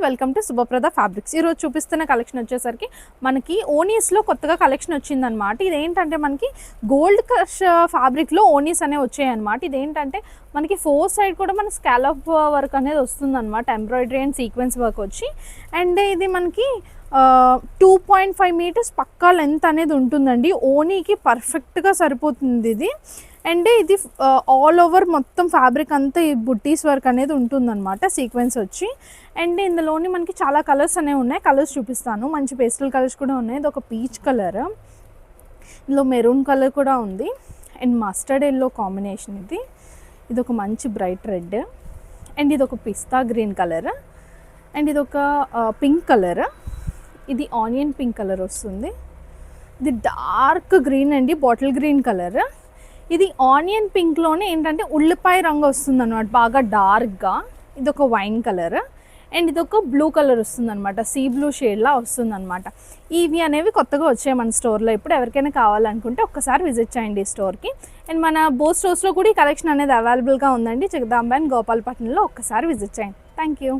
Welcome to Subhaprada fabrics. ఈరోజు చూపిస్తున్న collection వచ్చేసరికి మనకి ఓనీస్లో కొత్తగా కలెక్షన్ వచ్చిందనమాట. ఇదేంటంటే మనకి గోల్డ్ క్రష్ ఫ్యాబ్రిక్లో ఓనీస్ అనేవి వచ్చాయన్నమాట. ఇదేంటంటే మనకి 4 సైడ్ కూడా మన స్కాలప్ వర్క్ అనేది వస్తుందన్నమాట. ఎంబ్రాయిడరీ అండ్ సీక్వెన్స్ వర్క్ వచ్చి, అండ్ ఇది మనకి 2.5 మీటర్స్ పక్కా లెంత్ అనేది ఉంటుందండి. ఓనీకి పర్ఫెక్ట్గా సరిపోతుంది ఇది. అండ్ ఇది ఆల్ ఓవర్ మొత్తం ఫ్యాబ్రిక్ అంతా ఈ బుట్టీస్ వర్క్ అనేది ఉంటుందన్నమాట, సీక్వెన్స్ వచ్చి. అండ్ ఇందులోని మనకి చాలా కలర్స్ అనేవి ఉన్నాయి. కలర్స్ చూపిస్తాను. మంచి పేస్టల్ కలర్స్ కూడా ఉన్నాయి. ఇది ఒక పీచ్ కలర్, ఇందులో మెరూన్ కలర్ కూడా ఉంది, అండ్ మస్టర్డ్ ఎల్లో కాంబినేషన్. ఇది ఒక మంచి బ్రైట్ రెడ్, అండ్ ఇది ఒక పిస్తా గ్రీన్ కలర్, అండ్ ఇది ఒక పింక్ కలర్. ఇది ఆనియన్ పింక్ కలర్ వస్తుంది. ఇది డార్క్ గ్రీన్ అండి, బాటిల్ గ్రీన్ కలర్. ఇది ఆనియన్ పింక్లోనే ఏంటంటే ఉల్లిపాయ రంగు వస్తుంది అనమాట, బాగా డార్క్గా. ఇది ఒక వైన్ కలర్, అండ్ ఇది ఒక బ్లూ కలర్ వస్తుంది అనమాట, సీ బ్లూ షేడ్లా వస్తుంది అనమాట. ఇవి అనేవి కొత్తగా వచ్చాయి మన స్టోర్లో. ఇప్పుడు ఎవరికైనా కావాలనుకుంటే ఒక్కసారి విజిట్ చేయండి ఈ స్టోర్కి. అండ్ మన బోత్ స్టోర్స్లో కూడా ఈ కలెక్షన్ అనేది అవైలబుల్గా ఉందండి. జగదాంబ అండ్ గోపాలపట్నంలో ఒక్కసారి విజిట్ చేయండి. Thank you.